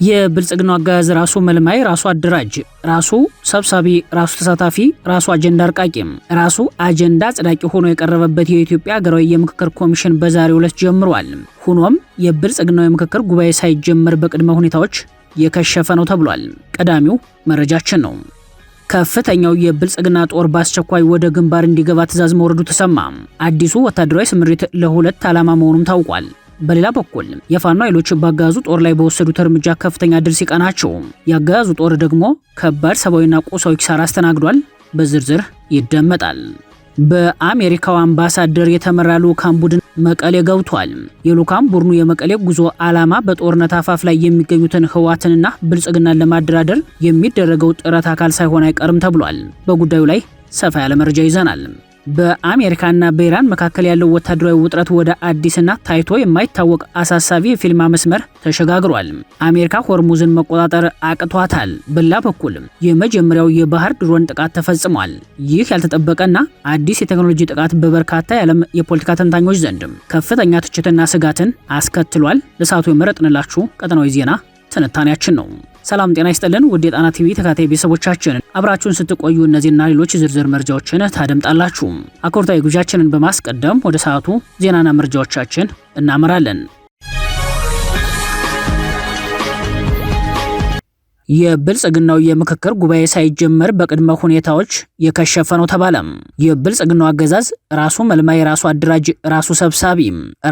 የብልጽግናው አገዛዝ ራሱ መልማይ፣ ራሱ አደራጅ፣ ራሱ ሰብሳቢ፣ ራሱ ተሳታፊ፣ ራሱ አጀንዳ አርቃቂም፣ ራሱ አጀንዳ አጽዳቂ ሆኖ የቀረበበት የኢትዮጵያ ሀገራዊ የምክክር ኮሚሽን በዛሬው ዕለት ጀምሯል። ሆኖም የብልጽግናው የምክክር ጉባኤ ሳይጀመር በቅድመ ሁኔታዎች የከሸፈ ነው ተብሏል። ቀዳሚው መረጃችን ነው። ከፍተኛው የብልጽግና ጦር በአስቸኳይ ወደ ግንባር እንዲገባ ትዕዛዝ መውረዱ ተሰማ። አዲሱ ወታደራዊ ስምሪት ለሁለት ዓላማ መሆኑም ታውቋል። በሌላ በኩል የፋኖ ኃይሎች በአገዛዙ ጦር ላይ በወሰዱት እርምጃ ከፍተኛ ድል ሲቀናቸው፣ የአገዛዙ ጦር ደግሞ ከባድ ሰብአዊና ቁሳዊ ኪሳራ አስተናግዷል። በዝርዝር ይደመጣል። በአሜሪካው አምባሳደር የተመራ ልዑካን ቡድን መቀሌ ገብቷል። የልዑካን ቡድኑ የመቀሌ ጉዞ ዓላማ በጦርነት አፋፍ ላይ የሚገኙትን ህወሓትንና ብልጽግናን ለማደራደር የሚደረገው ጥረት አካል ሳይሆን አይቀርም ተብሏል። በጉዳዩ ላይ ሰፋ ያለ መረጃ ይዘናል። በአሜሪካና በኢራን መካከል ያለው ወታደራዊ ውጥረት ወደ አዲስና ታይቶ የማይታወቅ አሳሳቢ የፊልማ መስመር ተሸጋግሯል። አሜሪካ ሆርሙዝን መቆጣጠር አቅቷታል። በሌላ በኩል የመጀመሪያው የባህር ድሮን ጥቃት ተፈጽሟል። ይህ ያልተጠበቀና አዲስ የቴክኖሎጂ ጥቃት በበርካታ የዓለም የፖለቲካ ተንታኞች ዘንድ ከፍተኛ ትችትና ስጋትን አስከትሏል። ለሰዓቱ የመረጥንላችሁ ቀጠናዊ ዜና ትንታኔያችን ነው። ሰላም ጤና ይስጥልን ውድ የጣና ቲቪ ተከታታይ ቤተሰቦቻችን፣ አብራችሁን ስትቆዩ እነዚህና ሌሎች ዝርዝር መረጃዎችን ታደምጣላችሁ። አክብሮታዊ ግብዣችንን በማስቀደም ወደ ሰዓቱ ዜናና መረጃዎቻችን እናመራለን። የብልጽግናው የምክክር ጉባኤ ሳይጀመር በቅድመ ሁኔታዎች የከሸፈ ነው ተባለ። የብልጽግናው አገዛዝ ራሱ መልማይ፣ ራሱ አደራጅ፣ ራሱ ሰብሳቢ፣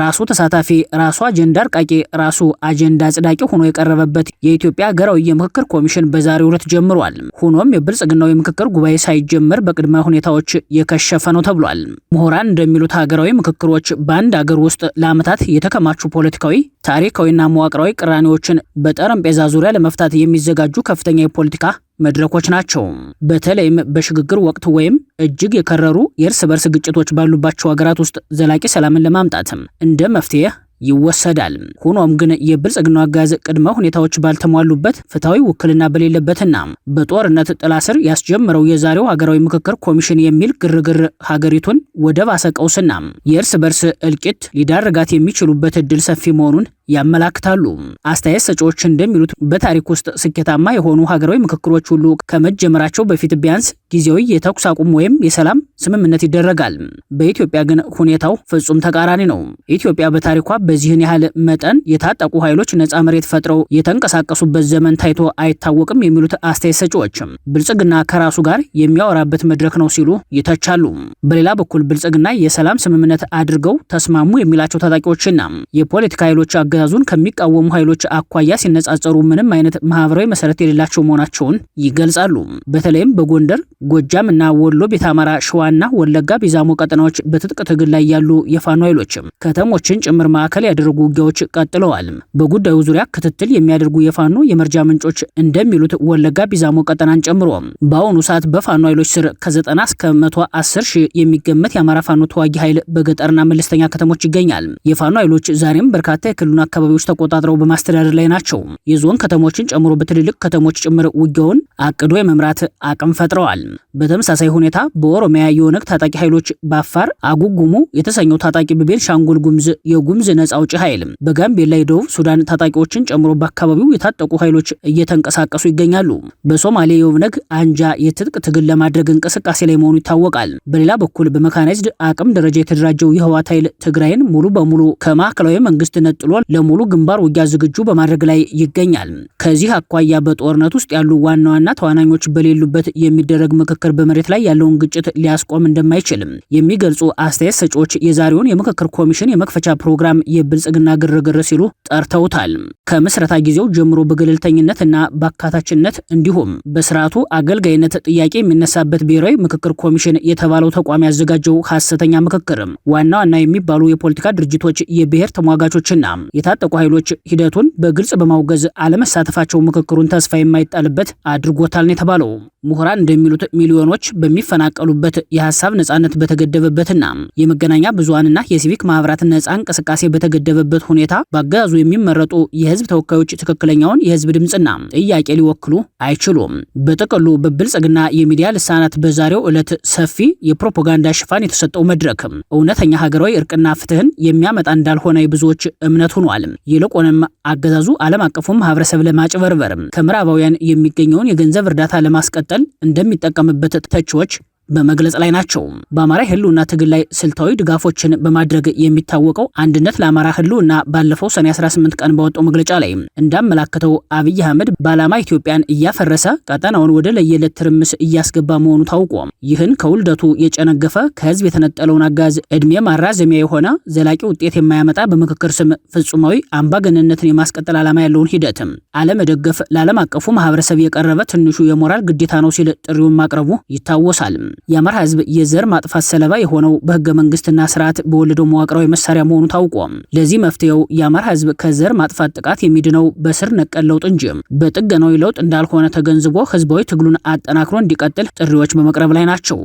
ራሱ ተሳታፊ፣ ራሱ አጀንዳ አርቃቂ፣ ራሱ አጀንዳ አጽዳቂ ሆኖ የቀረበበት የኢትዮጵያ ሀገራዊ የምክክር ኮሚሽን በዛሬው ዕለት ጀምሯል። ሆኖም የብልጽግናው የምክክር ጉባኤ ሳይጀመር በቅድመ ሁኔታዎች የከሸፈ ነው ተብሏል። ምሁራን እንደሚሉት ሀገራዊ ምክክሮች በአንድ ሀገር ውስጥ ለዓመታት የተከማቹ ፖለቲካዊ፣ ታሪካዊና መዋቅራዊ ቅራኔዎችን በጠረጴዛ ዙሪያ ለመፍታት የሚዘጋ ከፍተኛ የፖለቲካ መድረኮች ናቸው። በተለይም በሽግግር ወቅት ወይም እጅግ የከረሩ የእርስ በርስ ግጭቶች ባሉባቸው ሀገራት ውስጥ ዘላቂ ሰላምን ለማምጣት እንደ መፍትሄ ይወሰዳል። ሆኖም ግን የብልጽግናው አገዛዝ ቅድመ ሁኔታዎች ባልተሟሉበት፣ ፍትሐዊ ውክልና በሌለበትና በጦርነት ጥላ ስር ያስጀመረው የዛሬው ሀገራዊ ምክክር ኮሚሽን የሚል ግርግር ሀገሪቱን ወደ ባሰ ቀውስና የእርስ በርስ እልቂት ሊዳርጋት የሚችሉበት እድል ሰፊ መሆኑን ያመላክታሉ። አስተያየት ሰጪዎች እንደሚሉት በታሪክ ውስጥ ስኬታማ የሆኑ ሀገራዊ ምክክሮች ሁሉ ከመጀመራቸው በፊት ቢያንስ ጊዜያዊ የተኩስ አቁም ወይም የሰላም ስምምነት ይደረጋል። በኢትዮጵያ ግን ሁኔታው ፍጹም ተቃራኒ ነው። ኢትዮጵያ በታሪኳ በዚህን ያህል መጠን የታጠቁ ኃይሎች ነፃ መሬት ፈጥረው የተንቀሳቀሱበት ዘመን ታይቶ አይታወቅም የሚሉት አስተያየት ሰጪዎች ብልጽግና ከራሱ ጋር የሚያወራበት መድረክ ነው ሲሉ ይተቻሉ። በሌላ በኩል ብልጽግና የሰላም ስምምነት አድርገው ተስማሙ የሚላቸው ታጣቂዎችና የፖለቲካ ኃይሎች አገዛዙን ከሚቃወሙ ኃይሎች አኳያ ሲነጻጸሩ ምንም አይነት ማህበራዊ መሰረት የሌላቸው መሆናቸውን ይገልጻሉ። በተለይም በጎንደር፣ ጎጃም እና ወሎ፣ ቤተ አማራ፣ ሸዋና ወለጋ ቢዛሞ ቀጠናዎች በትጥቅ ትግል ላይ ያሉ የፋኖ ኃይሎች ከተሞችን ጭምር ማዕከል ያደረጉ ውጊያዎች ቀጥለዋል። በጉዳዩ ዙሪያ ክትትል የሚያደርጉ የፋኖ የመረጃ ምንጮች እንደሚሉት ወለጋ ቢዛሞ ቀጠናን ጨምሮ በአሁኑ ሰዓት በፋኖ ኃይሎች ስር ከ90 እስከ 110 ሺህ የሚገመት የአማራ ፋኖ ተዋጊ ኃይል በገጠርና መለስተኛ ከተሞች ይገኛል። የፋኖ ኃይሎች ዛሬም በርካታ የክልሉን አካባቢዎች ተቆጣጥረው በማስተዳደር ላይ ናቸው። የዞን ከተሞችን ጨምሮ በትልልቅ ከተሞች ጭምር ውጊያውን አቅዶ የመምራት አቅም ፈጥረዋል። በተመሳሳይ ሁኔታ በኦሮሚያ የኦነግ ታጣቂ ኃይሎች፣ በአፋር አጉጉሙ የተሰኘው ታጣቂ፣ በቤንሻንጉል ጉምዝ የጉምዝ ነጻ አውጪ ኃይል፣ በጋምቤላ የደቡብ ሱዳን ታጣቂዎችን ጨምሮ በአካባቢው የታጠቁ ኃይሎች እየተንቀሳቀሱ ይገኛሉ። በሶማሌ የኦነግ አንጃ የትጥቅ ትግል ለማድረግ እንቅስቃሴ ላይ መሆኑ ይታወቃል። በሌላ በኩል በመካናይዝድ አቅም ደረጃ የተደራጀው የህወሓት ኃይል ትግራይን ሙሉ በሙሉ ከማዕከላዊ መንግስት ነጥሎ ለሙሉ ግንባር ውጊያ ዝግጁ በማድረግ ላይ ይገኛል። ከዚህ አኳያ በጦርነት ውስጥ ያሉ ዋና ዋና ተዋናኞች በሌሉበት የሚደረግ ምክክር በመሬት ላይ ያለውን ግጭት ሊያስቆም እንደማይችል የሚገልጹ አስተያየት ሰጪዎች የዛሬውን የምክክር ኮሚሽን የመክፈቻ ፕሮግራም የብልጽግና ግርግር ሲሉ ጠርተውታል። ከምስረታ ጊዜው ጀምሮ በገለልተኝነት እና በአካታችነት እንዲሁም በስርዓቱ አገልጋይነት ጥያቄ የሚነሳበት ብሔራዊ ምክክር ኮሚሽን የተባለው ተቋም ያዘጋጀው ሐሰተኛ ምክክር ዋና ዋና የሚባሉ የፖለቲካ ድርጅቶች፣ የብሔር ተሟጋቾችና የታጠቁ ኃይሎች ሂደቱን በግልጽ በማውገዝ አለመሳተፋቸው ምክክሩን ተስፋ የማይጣልበት አድርጎታል ነው የተባለው። ምሁራን እንደሚሉት ሚሊዮኖች በሚፈናቀሉበት፣ የሀሳብ ነጻነት በተገደበበትና የመገናኛ ብዙሃንና የሲቪክ ማህበራት ነጻ እንቅስቃሴ በተገደበበት ሁኔታ በአገዛዙ የሚመረጡ የህዝብ ተወካዮች ትክክለኛውን የህዝብ ድምጽና ጥያቄ ሊወክሉ አይችሉም። በጥቅሉ በብልጽግና የሚዲያ ልሳናት በዛሬው ዕለት ሰፊ የፕሮፓጋንዳ ሽፋን የተሰጠው መድረክ እውነተኛ ሀገራዊ እርቅና ፍትህን የሚያመጣ እንዳልሆነ የብዙዎች እምነት ሆኗል። ጠቁሟል። ይልቁንም አገዛዙ ዓለም አቀፉ ማህበረሰብ ለማጭበርበር ከምዕራባውያን የሚገኘውን የገንዘብ እርዳታ ለማስቀጠል እንደሚጠቀምበት ተቺዎች በመግለጽ ላይ ናቸው። በአማራ ህልውና ትግል ላይ ስልታዊ ድጋፎችን በማድረግ የሚታወቀው አንድነት ለአማራ ህልውና ባለፈው ሰኔ 18 ቀን ባወጣው መግለጫ ላይ እንዳመላከተው አብይ አህመድ በዓላማ ኢትዮጵያን እያፈረሰ ቀጠናውን ወደ ለየለት ትርምስ እያስገባ መሆኑ ታውቆ ይህን ከውልደቱ የጨነገፈ ከህዝብ የተነጠለውን አጋዝ እድሜ ማራዘሚያ የሆነ ዘላቂ ውጤት የማያመጣ በምክክር ስም ፍጹማዊ አምባገነንነትን የማስቀጠል ዓላማ ያለውን ሂደት አለመደገፍ ለዓለም አቀፉ ማህበረሰብ የቀረበ ትንሹ የሞራል ግዴታ ነው ሲል ጥሪውን ማቅረቡ ይታወሳል። የአማራ ህዝብ የዘር ማጥፋት ሰለባ የሆነው በህገ መንግስትና ስርዓት በወለደው መዋቅራዊ መሳሪያ መሆኑ ታውቆ ለዚህ መፍትሄው የአማራ ህዝብ ከዘር ማጥፋት ጥቃት የሚድነው በስር ነቀል ለውጥ እንጂ በጥገናዊ ለውጥ እንዳልሆነ ተገንዝቦ ህዝባዊ ትግሉን አጠናክሮ እንዲቀጥል ጥሪዎች በመቅረብ ላይ ናቸው።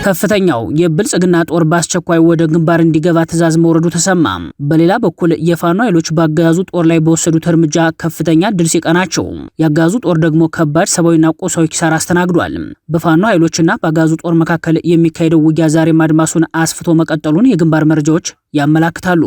ከፍተኛው የብልጽግና ጦር በአስቸኳይ ወደ ግንባር እንዲገባ ትዕዛዝ መውረዱ ተሰማ። በሌላ በኩል የፋኖ ኃይሎች በአገዛዙ ጦር ላይ በወሰዱት እርምጃ ከፍተኛ ድል ሲቀናቸው፣ የአገዛዙ ጦር ደግሞ ከባድ ሰብአዊና ቁሳዊ ኪሳራ አስተናግዷል። በፋኖ ኃይሎችና በአገዛዙ ጦር መካከል የሚካሄደው ውጊያ ዛሬም አድማሱን አስፍቶ መቀጠሉን የግንባር መረጃዎች ያመላክታሉ።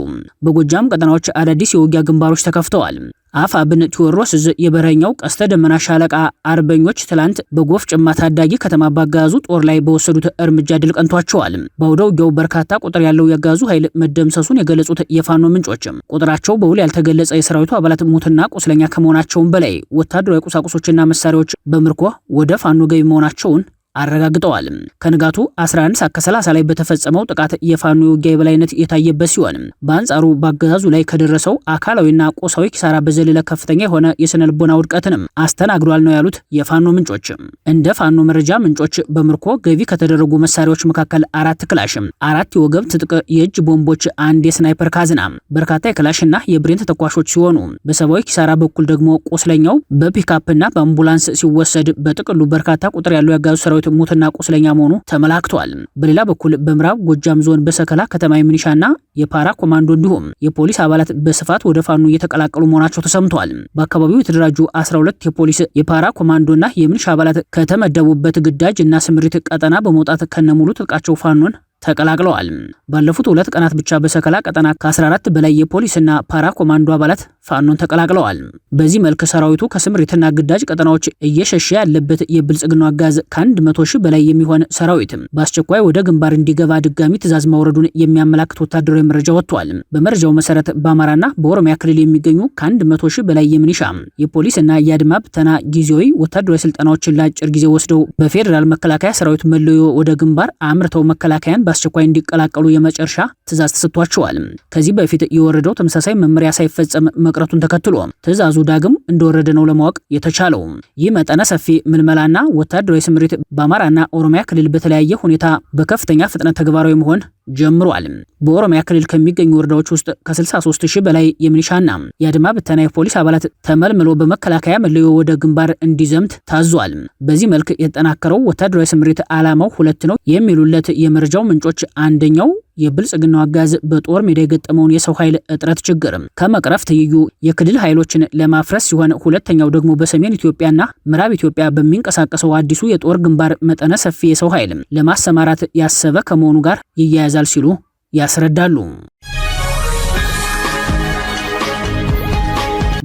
በጎጃም ቀጠናዎች አዳዲስ የውጊያ ግንባሮች ተከፍተዋል። አፋብን ቴዎድሮስ ዕዝ የበረኛው ቀስተ ደመና ሻለቃ አርበኞች ትላንት በጎፍ ጭማ ታዳጊ ከተማ ባጋዙ ጦር ላይ በወሰዱት እርምጃ ድል ቀንቷቸዋል። በአውደ ውጊያው በርካታ ቁጥር ያለው ያጋዙ ኃይል መደምሰሱን የገለጹት የፋኖ ምንጮች ቁጥራቸው በውል ያልተገለጸ የሰራዊቱ አባላት ሙትና ቁስለኛ ከመሆናቸውም በላይ ወታደራዊ ቁሳቁሶችና መሳሪያዎች በምርኮ ወደ ፋኖ ገቢ መሆናቸውን አረጋግጠዋል። ከንጋቱ 11 ሰዓት ከ30 ላይ በተፈጸመው ጥቃት የፋኖ የውጊያ የበላይነት የታየበት ሲሆን በአንጻሩ በአገዛዙ ላይ ከደረሰው አካላዊና ቁሳዊ ኪሳራ በዘለለ ከፍተኛ የሆነ የስነ ልቦና ውድቀትንም አስተናግዷል ነው ያሉት የፋኖ ምንጮች። እንደ ፋኖ መረጃ ምንጮች በምርኮ ገቢ ከተደረጉ መሳሪያዎች መካከል 4 ክላሽ፣ 4 የወገብ ትጥቅ የእጅ ቦምቦች፣ 1 የስናይፐር ካዝና፣ በርካታ የክላሽና የብሬን ተተኳሾች ሲሆኑ በሰብአዊ ኪሳራ በኩል ደግሞ ቁስለኛው በፒካፕና በአምቡላንስ ሲወሰድ በጥቅሉ በርካታ ቁጥር ያለው ያጋዙ ሰራዊት ሞትና ቁስለኛ መሆኑ ተመላክቷል። በሌላ በኩል በምዕራብ ጎጃም ዞን በሰከላ ከተማ የሚኒሻና የፓራ ኮማንዶ እንዲሁም የፖሊስ አባላት በስፋት ወደ ፋኖ እየተቀላቀሉ መሆናቸው ተሰምቷል። በአካባቢው የተደራጁ 12 የፖሊስ የፓራ ኮማንዶና የሚኒሻ አባላት ከተመደቡበት ግዳጅ እና ስምሪት ቀጠና በመውጣት ከነሙሉ ትጥቃቸው ፋኖን ተቀላቅለዋል። ባለፉት 2 ቀናት ብቻ በሰከላ ቀጠና ከ14 በላይ የፖሊስና ፓራ ኮማንዶ አባላት ፋኖን ተቀላቅለዋል። በዚህ መልክ ሰራዊቱ ከስምሪትና ግዳጅ ቀጠናዎች እየሸሸ ያለበት የብልጽግናው አጋዝ ከ100 ሺህ በላይ የሚሆን ሰራዊት በአስቸኳይ ወደ ግንባር እንዲገባ ድጋሚ ትዕዛዝ ማውረዱን የሚያመላክት ወታደራዊ መረጃ ወጥቷል። በመረጃው መሰረት በአማራና በኦሮሚያ ክልል የሚገኙ ከ100 ሺህ በላይ የሚኒሻ የፖሊስና የአድማ ብተና ጊዜያዊ ወታደራዊ ስልጠናዎችን ለአጭር ጊዜ ወስደው በፌዴራል መከላከያ ሰራዊት መለዮ ወደ ግንባር አምርተው መከላከያን በአስቸኳይ እንዲቀላቀሉ የመጨረሻ ትዕዛዝ ተሰጥቷቸዋል። ከዚህ በፊት የወረደው ተመሳሳይ መመሪያ ሳይፈጸም መቅረቱን ተከትሎ ትዕዛዙ ዳግም እንደወረደ ነው ለማወቅ የተቻለው። ይህ መጠነ ሰፊ ምልመላና ወታደራዊ ስምሪት በአማራና ኦሮሚያ ክልል በተለያየ ሁኔታ በከፍተኛ ፍጥነት ተግባራዊ መሆን ጀምሯል። በኦሮሚያ ክልል ከሚገኙ ወረዳዎች ውስጥ ከ63 ሺህ በላይ የሚኒሻና የአድማ ብተና የፖሊስ አባላት ተመልምሎ በመከላከያ መለዮ ወደ ግንባር እንዲዘምት ታዟል። በዚህ መልክ የተጠናከረው ወታደራዊ ስምሪት ዓላማው 2 ነው የሚሉለት የመረጃው ምንጮች፣ አንደኛው የብልጽግናው አጋዝ በጦር ሜዳ የገጠመውን የሰው ኃይል እጥረት ችግር ከመቅረፍ ትይዩ የክልል ኃይሎችን ለማፍረስ ሲሆን፣ ሁለተኛው ደግሞ በሰሜን ኢትዮጵያና ምዕራብ ኢትዮጵያ በሚንቀሳቀሰው አዲሱ የጦር ግንባር መጠነ ሰፊ የሰው ኃይል ለማሰማራት ያሰበ ከመሆኑ ጋር ይያያዛል ሲሉ ያስረዳሉ።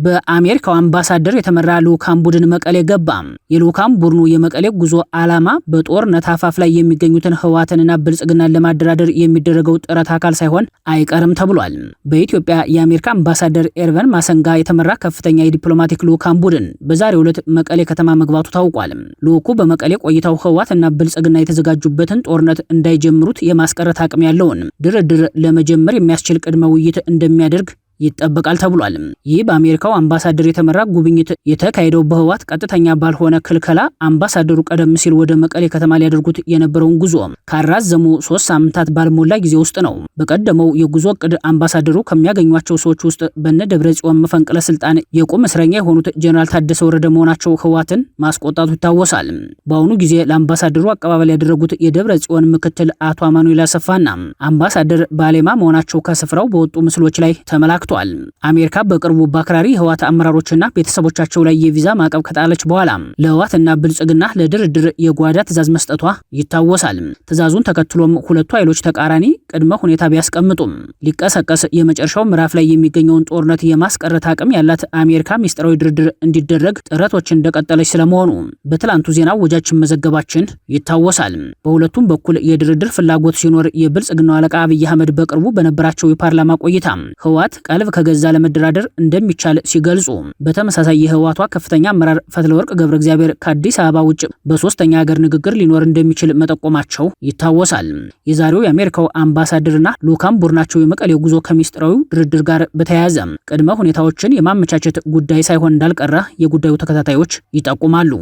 በአሜሪካው አምባሳደር የተመራ ልኡካን ቡድን መቀሌ ገባ። የልኡካን ቡድኑ የመቀሌ ጉዞ ዓላማ በጦርነት አፋፍ ላይ የሚገኙትን ህወሓትንና ብልጽግናን ለማደራደር የሚደረገው ጥረት አካል ሳይሆን አይቀርም ተብሏል። በኢትዮጵያ የአሜሪካ አምባሳደር ኤርቨን ማሰንጋ የተመራ ከፍተኛ የዲፕሎማቲክ ልኡካን ቡድን በዛሬው ዕለት መቀሌ ከተማ መግባቱ ታውቋል። ልኡኩ በመቀሌ ቆይታው ህወሓትና ብልጽግና የተዘጋጁበትን ጦርነት እንዳይጀምሩት የማስቀረት አቅም ያለውን ድርድር ለመጀመር የሚያስችል ቅድመ ውይይት እንደሚያደርግ ይጠበቃል ተብሏል። ይህ በአሜሪካው አምባሳደር የተመራ ጉብኝት የተካሄደው በህወሓት ቀጥተኛ ባልሆነ ክልከላ አምባሳደሩ ቀደም ሲል ወደ መቀሌ ከተማ ሊያደርጉት የነበረውን ጉዞ ካራዘሙ 3 ሳምንታት ባልሞላ ጊዜ ውስጥ ነው። በቀደመው የጉዞ እቅድ አምባሳደሩ ከሚያገኟቸው ሰዎች ውስጥ በነ ደብረጽዮን መፈንቅለ ስልጣን የቁም እስረኛ የሆኑት ጀነራል ታደሰ ወረደ መሆናቸው ህወሓትን ማስቆጣቱ ይታወሳል። በአሁኑ ጊዜ ለአምባሳደሩ አቀባበል ያደረጉት የደብረጽዮን ምክትል አቶ አማኑኤል አሰፋና አምባሳደር ባሌማ መሆናቸው ከስፍራው በወጡ ምስሎች ላይ ተመላክቷል። ተሰጥቷል። አሜሪካ በቅርቡ በአክራሪ ህወሓት አመራሮችና ቤተሰቦቻቸው ላይ የቪዛ ማዕቀብ ከጣለች በኋላ ለህወሓትና ብልጽግና ለድርድር የጓዳ ትዕዛዝ መስጠቷ ይታወሳል። ትዕዛዙን ተከትሎም ሁለቱ ኃይሎች ተቃራኒ ቅድመ ሁኔታ ቢያስቀምጡም ሊቀሰቀስ የመጨረሻው ምዕራፍ ላይ የሚገኘውን ጦርነት የማስቀረት አቅም ያላት አሜሪካ ሚስጥራዊ ድርድር እንዲደረግ ጥረቶችን እንደቀጠለች ስለመሆኑ በትላንቱ ዜና ወጃችን መዘገባችን ይታወሳል። በሁለቱም በኩል የድርድር ፍላጎት ሲኖር የብልጽግናው አለቃ አብይ አህመድ በቅርቡ በነበራቸው የፓርላማ ቆይታ ህወሓት ቀልብ ከገዛ ለመደራደር እንደሚቻል ሲገልጹ፣ በተመሳሳይ የህወሓቷ ከፍተኛ አመራር ፈትለወርቅ ገብረ እግዚአብሔር ከአዲስ አበባ ውጭ በሶስተኛ ሀገር ንግግር ሊኖር እንደሚችል መጠቆማቸው ይታወሳል። የዛሬው የአሜሪካው አምባሳደርና ልኡካን ቡድናቸው የመቀሌው ጉዞ ከሚስጥራዊው ድርድር ጋር በተያያዘ ቅድመ ሁኔታዎችን የማመቻቸት ጉዳይ ሳይሆን እንዳልቀረ የጉዳዩ ተከታታዮች ይጠቁማሉ።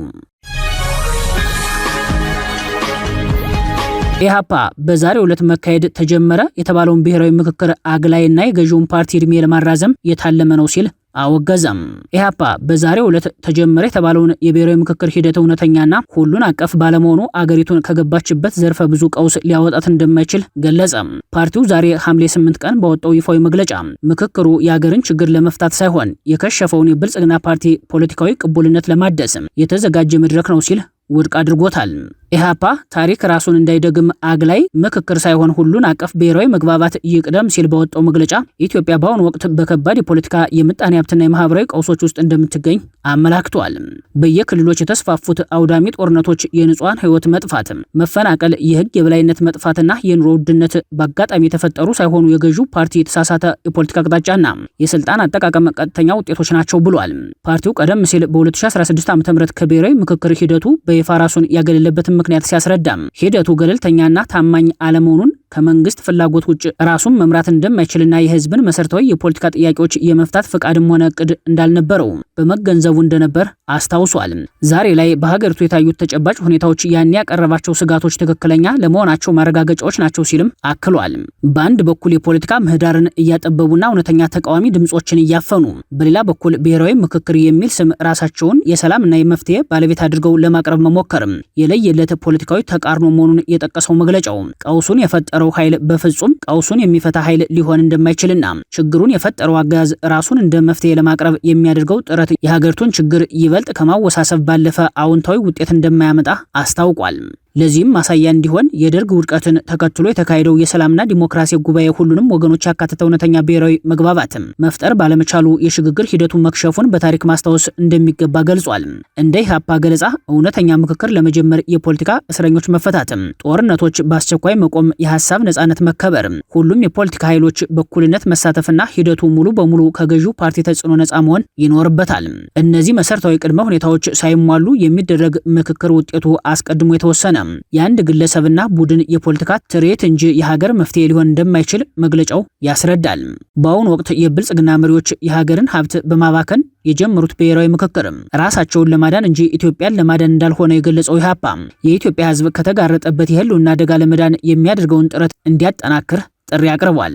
ኢህአፓ በዛሬው ዕለት መካሄድ ተጀመረ የተባለውን ብሔራዊ ምክክር አግላይና የገዢውን ፓርቲ እድሜ ለማራዘም የታለመ ነው ሲል አወገዘም። ኢህአፓ በዛሬው ዕለት ተጀመረ የተባለውን የብሔራዊ ምክክር ሂደት እውነተኛና ሁሉን አቀፍ ባለመሆኑ አገሪቱን ከገባችበት ዘርፈ ብዙ ቀውስ ሊያወጣት እንደማይችል ገለጸ። ፓርቲው ዛሬ ሐምሌ 8 ቀን ባወጣው ይፋዊ መግለጫ ምክክሩ የአገርን ችግር ለመፍታት ሳይሆን የከሸፈውን የብልጽግና ፓርቲ ፖለቲካዊ ቅቡልነት ለማደስ የተዘጋጀ መድረክ ነው ሲል ውድቅ አድርጎታል። ኢህአፓ ታሪክ ራሱን እንዳይደግም አግላይ ምክክር ሳይሆን ሁሉን አቀፍ ብሔራዊ መግባባት ይቅደም ሲል በወጣው መግለጫ ኢትዮጵያ በአሁኑ ወቅት በከባድ የፖለቲካ የምጣኔ ሀብትና የማህበራዊ ቀውሶች ውስጥ እንደምትገኝ አመላክቷል። በየክልሎች የተስፋፉት አውዳሚ ጦርነቶች፣ የንጹሃን ህይወት መጥፋት፣ መፈናቀል፣ የህግ የበላይነት መጥፋትና የኑሮ ውድነት በአጋጣሚ የተፈጠሩ ሳይሆኑ የገዢው ፓርቲ የተሳሳተ የፖለቲካ አቅጣጫና የስልጣን አጠቃቀም ቀጥተኛ ውጤቶች ናቸው ብሏል። ፓርቲው ቀደም ሲል በ2016 ዓ.ም ከብሔራዊ ምክክር ሂደቱ በይፋ ራሱን ያገለለበትን ምክንያት ሲያስረዳም ሂደቱ ገለልተኛና ታማኝ አለመሆኑን ከመንግስት ፍላጎት ውጭ ራሱን መምራት እንደማይችልና የህዝብን መሰረታዊ የፖለቲካ ጥያቄዎች የመፍታት ፍቃድም ሆነ እቅድ እንዳልነበረው በመገንዘቡ እንደነበር አስታውሷል። ዛሬ ላይ በሀገሪቱ የታዩት ተጨባጭ ሁኔታዎች ያን ያቀረባቸው ስጋቶች ትክክለኛ ለመሆናቸው ማረጋገጫዎች ናቸው ሲልም አክሏል። በአንድ በኩል የፖለቲካ ምህዳርን እያጠበቡና እውነተኛ ተቃዋሚ ድምጾችን እያፈኑ፣ በሌላ በኩል ብሔራዊ ምክክር የሚል ስም ራሳቸውን የሰላምና የመፍትሄ ባለቤት አድርገው ለማቅረብ መሞከርም የለየለት ፖለቲካዊ ተቃርኖ መሆኑን የጠቀሰው መግለጫው ቀውሱን የፈጠረው ኃይል በፍጹም ቀውሱን የሚፈታ ኃይል ሊሆን እንደማይችልና ችግሩን የፈጠረው አገዛዝ ራሱን እንደ መፍትሄ ለማቅረብ የሚያደርገው ጥረት የሀገሪቱን ችግር ይበልጥ ከማወሳሰብ ባለፈ አዎንታዊ ውጤት እንደማያመጣ አስታውቋል። ለዚህም ማሳያ እንዲሆን የደርግ ውድቀትን ተከትሎ የተካሄደው የሰላምና ዲሞክራሲ ጉባኤ ሁሉንም ወገኖች ያካተተ እውነተኛ ብሔራዊ መግባባትም መፍጠር ባለመቻሉ የሽግግር ሂደቱ መክሸፉን በታሪክ ማስታወስ እንደሚገባ ገልጿል። እንደ ኢህአፓ ገለጻ እውነተኛ ምክክር ለመጀመር የፖለቲካ እስረኞች መፈታትም፣ ጦርነቶች በአስቸኳይ መቆም፣ የሀሳብ ነጻነት መከበር፣ ሁሉም የፖለቲካ ኃይሎች በእኩልነት መሳተፍና ሂደቱ ሙሉ በሙሉ ከገዢው ፓርቲ ተጽዕኖ ነጻ መሆን ይኖርበታል። እነዚህ መሰረታዊ ቅድመ ሁኔታዎች ሳይሟሉ የሚደረግ ምክክር ውጤቱ አስቀድሞ የተወሰነ የአንድ ግለሰብና ቡድን የፖለቲካ ትርኢት እንጂ የሀገር መፍትሄ ሊሆን እንደማይችል መግለጫው ያስረዳል። በአሁኑ ወቅት የብልጽግና መሪዎች የሀገርን ሀብት በማባከን የጀመሩት ብሔራዊ ምክክር ራሳቸውን ለማዳን እንጂ ኢትዮጵያን ለማዳን እንዳልሆነ የገለጸው ኢህአፓ የኢትዮጵያ ሕዝብ ከተጋረጠበት የህልውና አደጋ ለመዳን የሚያደርገውን ጥረት እንዲያጠናክር ጥሪ አቅርቧል።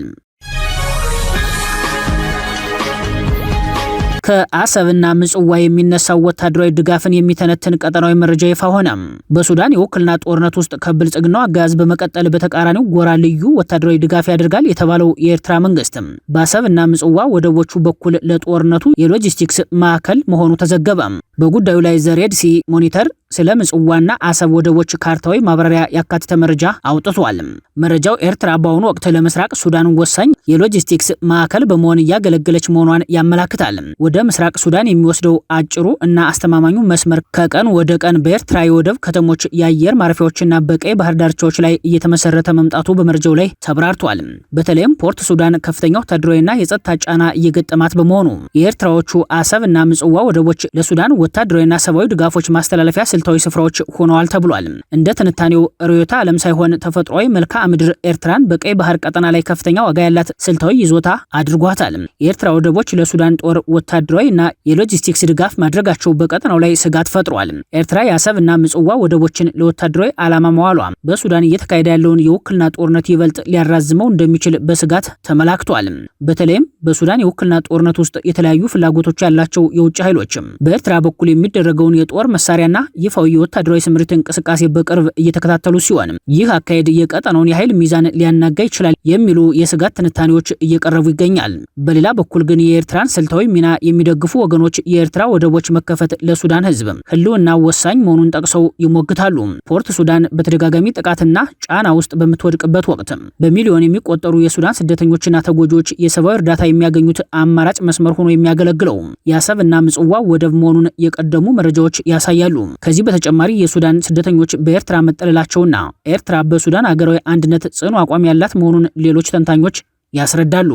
ከአሰብና ምጽዋ የሚነሳው ወታደራዊ ድጋፍን የሚተነትን ቀጠናዊ መረጃ ይፋ ሆነ። በሱዳን የውክልና ጦርነት ውስጥ ከብልጽግናው አገዛዝ በመቀጠል በተቃራኒው ጎራ ልዩ ወታደራዊ ድጋፍ ያደርጋል የተባለው የኤርትራ መንግስት በአሰብና ምጽዋ ወደቦቹ በኩል ለጦርነቱ የሎጂስቲክስ ማዕከል መሆኑ ተዘገበ። በጉዳዩ ላይ ዘ ሬድ ሲ ሞኒተር ስለ ምጽዋና አሰብ ወደቦች ካርታዊ ማብራሪያ ያካተተ መረጃ አውጥቷል። መረጃው ኤርትራ በአሁኑ ወቅት ለምስራቅ ሱዳን ወሳኝ የሎጂስቲክስ ማዕከል በመሆን እያገለገለች መሆኗን ያመላክታል። ወደ ምስራቅ ሱዳን የሚወስደው አጭሩ እና አስተማማኙ መስመር ከቀን ወደ ቀን በኤርትራ የወደብ ከተሞች፣ የአየር ማረፊያዎችና በቀይ ባህር ዳርቻዎች ላይ እየተመሰረተ መምጣቱ በመረጃው ላይ ተብራርቷል። በተለይም ፖርት ሱዳን ከፍተኛ ወታደራዊና የጸጥታ ጫና እየገጠማት በመሆኑ የኤርትራዎቹ አሰብ እና ምጽዋ ወደቦች ለሱዳን ወታደራዊና ሰብአዊ ድጋፎች ማስተላለፊያ ስልታዊ ስፍራዎች ሆነዋል ተብሏል። እንደ ትንታኔው ርዕዮተ ዓለም ሳይሆን ተፈጥሯዊ መልክዓ ምድር ኤርትራን በቀይ ባህር ቀጠና ላይ ከፍተኛ ዋጋ ያላት ስልታዊ ይዞታ አድርጓታል። የኤርትራ ወደቦች ለሱዳን ጦር ወታደራዊ እና የሎጂስቲክስ ድጋፍ ማድረጋቸው በቀጠናው ላይ ስጋት ፈጥሯል። ኤርትራ የአሰብ እና ምጽዋ ወደቦችን ለወታደራዊ ዓላማ መዋሏ በሱዳን እየተካሄደ ያለውን የውክልና ጦርነት ይበልጥ ሊያራዝመው እንደሚችል በስጋት ተመላክቷል። በተለይም በሱዳን የውክልና ጦርነት ውስጥ የተለያዩ ፍላጎቶች ያላቸው የውጭ ኃይሎች በኤርትራ በኩል በኩል የሚደረገውን የጦር መሳሪያና ይፋዊ የወታደራዊ ስምሪት እንቅስቃሴ በቅርብ እየተከታተሉ ሲሆን ይህ አካሄድ የቀጠናውን የኃይል ሚዛን ሊያናጋ ይችላል የሚሉ የስጋት ትንታኔዎች እየቀረቡ ይገኛል። በሌላ በኩል ግን የኤርትራን ስልታዊ ሚና የሚደግፉ ወገኖች የኤርትራ ወደቦች መከፈት ለሱዳን ሕዝብ ህልውና ወሳኝ መሆኑን ጠቅሰው ይሞግታሉ። ፖርት ሱዳን በተደጋጋሚ ጥቃትና ጫና ውስጥ በምትወድቅበት ወቅት በሚሊዮን የሚቆጠሩ የሱዳን ስደተኞችና ተጎጂዎች የሰብአዊ እርዳታ የሚያገኙት አማራጭ መስመር ሆኖ የሚያገለግለው የአሰብና ምጽዋ ወደብ መሆኑን የቀደሙ መረጃዎች ያሳያሉ። ከዚህ በተጨማሪ የሱዳን ስደተኞች በኤርትራ መጠለላቸውና ኤርትራ በሱዳን ሀገራዊ አንድነት ጽኑ አቋም ያላት መሆኑን ሌሎች ተንታኞች ያስረዳሉ።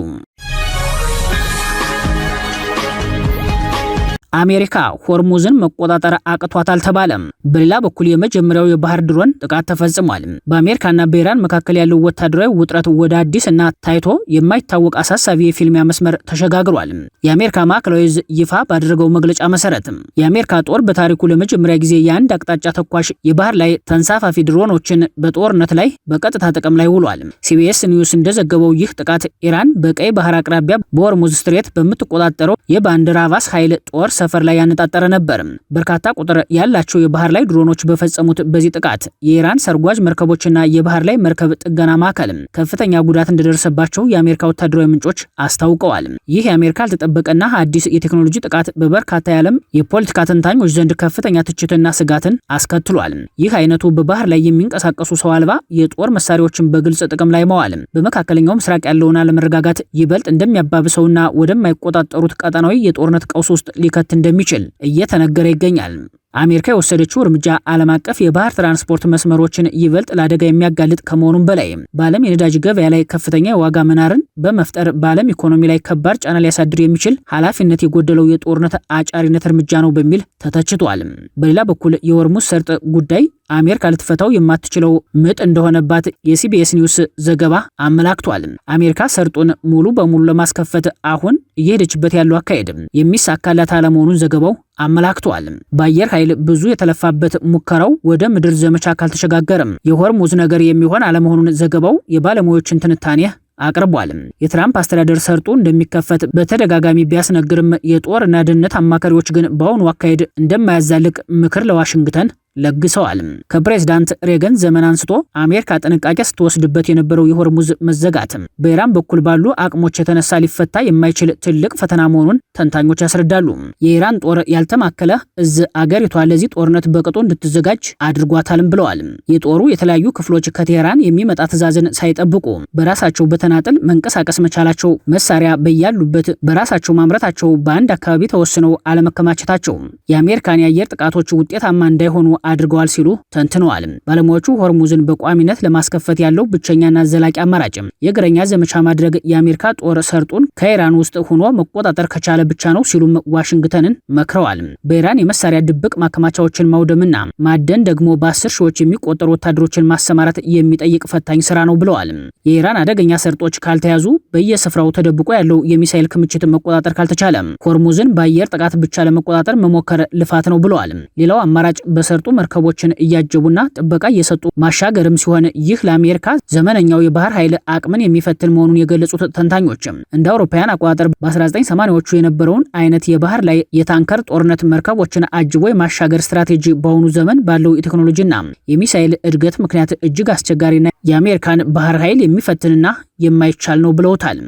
አሜሪካ ሆርሙዝን መቆጣጠር አቅቷታል ተባለ። በሌላ በኩል የመጀመሪያው የባህር ድሮን ጥቃት ተፈጽሟል። በአሜሪካና በኢራን መካከል ያለው ወታደራዊ ውጥረት ወደ አዲስ እና ታይቶ የማይታወቅ አሳሳቢ የፊልሚያ መስመር ተሸጋግሯል። የአሜሪካ ማዕከላዊ ዕዝ ይፋ ባደረገው መግለጫ መሰረት የአሜሪካ ጦር በታሪኩ ለመጀመሪያ ጊዜ የአንድ አቅጣጫ ተኳሽ የባህር ላይ ተንሳፋፊ ድሮኖችን በጦርነት ላይ በቀጥታ ጥቅም ላይ ውሏል። ሲቢኤስ ኒውስ እንደዘገበው ይህ ጥቃት ኢራን በቀይ ባህር አቅራቢያ በሆርሙዝ ስትሬት በምትቆጣጠረው የባንደር አባስ ኃይል ጦር ሰፈር ላይ ያነጣጠረ ነበር። በርካታ ቁጥር ያላቸው የባህር ላይ ድሮኖች በፈጸሙት በዚህ ጥቃት የኢራን ሰርጓጅ መርከቦችና የባህር ላይ መርከብ ጥገና ማዕከል ከፍተኛ ጉዳት እንደደረሰባቸው የአሜሪካ ወታደራዊ ምንጮች አስታውቀዋል። ይህ የአሜሪካ ያልተጠበቀና አዲስ የቴክኖሎጂ ጥቃት በበርካታ የዓለም የፖለቲካ ተንታኞች ዘንድ ከፍተኛ ትችትና ስጋትን አስከትሏል። ይህ አይነቱ በባህር ላይ የሚንቀሳቀሱ ሰው አልባ የጦር መሳሪያዎችን በግልጽ ጥቅም ላይ መዋል በመካከለኛው ምስራቅ ያለውን አለመረጋጋት ይበልጥ እንደሚያባብሰውና ወደማይቆጣጠሩት ቀጠናዊ የጦርነት ቀውስ ውስጥ ሊከት እንደሚችል እየተነገረ ይገኛል። አሜሪካ የወሰደችው እርምጃ ዓለም አቀፍ የባህር ትራንስፖርት መስመሮችን ይበልጥ ለአደጋ የሚያጋልጥ ከመሆኑም በላይ በዓለም የነዳጅ ገበያ ላይ ከፍተኛ የዋጋ መናርን በመፍጠር በዓለም ኢኮኖሚ ላይ ከባድ ጫና ሊያሳድር የሚችል ኃላፊነት የጎደለው የጦርነት አጫሪነት እርምጃ ነው በሚል ተተችቷል። በሌላ በኩል የሆርሙዝ ሰርጥ ጉዳይ አሜሪካ ልትፈታው የማትችለው ምጥ እንደሆነባት የሲቢኤስ ኒውስ ዘገባ አመላክቷል። አሜሪካ ሰርጡን ሙሉ በሙሉ ለማስከፈት አሁን እየሄደችበት ያለው አካሄድ የሚሳካላት አለመሆኑን ዘገባው አመላክቷል። በአየር ኃይል ብዙ የተለፋበት ሙከራው ወደ ምድር ዘመቻ ካልተሸጋገረም የሆርሙዝ ነገር የሚሆን አለመሆኑን ዘገባው የባለሙያዎችን ትንታኔ አቅርቧል። የትራምፕ አስተዳደር ሰርጡ እንደሚከፈት በተደጋጋሚ ቢያስነግርም የጦርና ደህንነት አማካሪዎች ግን በአሁኑ አካሄድ እንደማያዛልቅ ምክር ለዋሽንግተን ለግሰዋል። ከፕሬዝዳንት ሬገን ዘመን አንስቶ አሜሪካ ጥንቃቄ ስትወስድበት የነበረው የሆርሙዝ መዘጋት በኢራን በኩል ባሉ አቅሞች የተነሳ ሊፈታ የማይችል ትልቅ ፈተና መሆኑን ተንታኞች ያስረዳሉ። የኢራን ጦር ያልተማከለ እዝ አገሪቷ ለዚህ ጦርነት በቅጡ እንድትዘጋጅ አድርጓታልም ብለዋል። የጦሩ የተለያዩ ክፍሎች ከቴህራን የሚመጣ ትዕዛዝን ሳይጠብቁ በራሳቸው በተናጠል መንቀሳቀስ መቻላቸው፣ መሳሪያ በያሉበት በራሳቸው ማምረታቸው፣ በአንድ አካባቢ ተወስነው አለመከማቸታቸው የአሜሪካን የአየር ጥቃቶች ውጤታማ እንዳይሆኑ አድርገዋል ሲሉ ተንትነዋል። ባለሙያዎቹ ሆርሙዝን በቋሚነት ለማስከፈት ያለው ብቸኛና ዘላቂ አማራጭ የእግረኛ ዘመቻ ማድረግ የአሜሪካ ጦር ሰርጡን ከኢራን ውስጥ ሆኖ መቆጣጠር ከቻለ ብቻ ነው ሲሉም ዋሽንግተንን መክረዋል። በኢራን የመሳሪያ ድብቅ ማከማቻዎችን ማውደምና ማደን ደግሞ በ10 ሺዎች የሚቆጠሩ ወታደሮችን ማሰማራት የሚጠይቅ ፈታኝ ስራ ነው ብለዋል። የኢራን አደገኛ ሰርጦች ካልተያዙ በየስፍራው ተደብቆ ያለው የሚሳኤል ክምችት መቆጣጠር ካልተቻለ ሆርሙዝን በአየር ጥቃት ብቻ ለመቆጣጠር መሞከር ልፋት ነው ብለዋል። ሌላው አማራጭ በሰርጡ መርከቦችን እያጀቡና ጥበቃ እየሰጡ ማሻገርም ሲሆን ይህ ለአሜሪካ ዘመነኛው የባህር ኃይል አቅምን የሚፈትን መሆኑን የገለጹት ተንታኞችም እንደ አውሮፓውያን አቆጣጠር በ1980ዎቹ የነበረውን አይነት የባህር ላይ የታንከር ጦርነት መርከቦችን አጅቦ የማሻገር ስትራቴጂ በአሁኑ ዘመን ባለው የቴክኖሎጂና የሚሳኤል እድገት ምክንያት እጅግ አስቸጋሪና የአሜሪካን ባህር ኃይል የሚፈትንና የማይቻል ነው ብለውታል።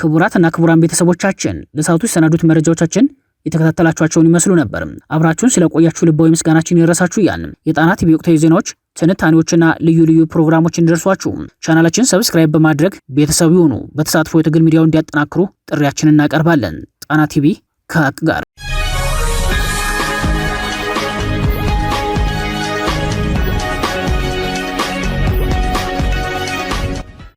ክቡራትና ክቡራን ቤተሰቦቻችን ለሰዓቱ የሰናዱት መረጃዎቻችን የተከታተላችኋቸውን ይመስሉ ነበር። አብራችሁን ስለቆያችሁ ልባዊ ምስጋናችን ይድረሳችሁ እያልን የጣና ቲቪ ወቅታዊ ዜናዎች፣ ትንታኔዎችና ልዩ ልዩ ፕሮግራሞች እንዲደርሷችሁ ቻናላችን ሰብስክራይብ በማድረግ ቤተሰብ ይሁኑ። በተሳትፎ የትግል ሚዲያውን እንዲያጠናክሩ ጥሪያችንን እናቀርባለን። ጣና ቲቪ ከሀቅ ጋር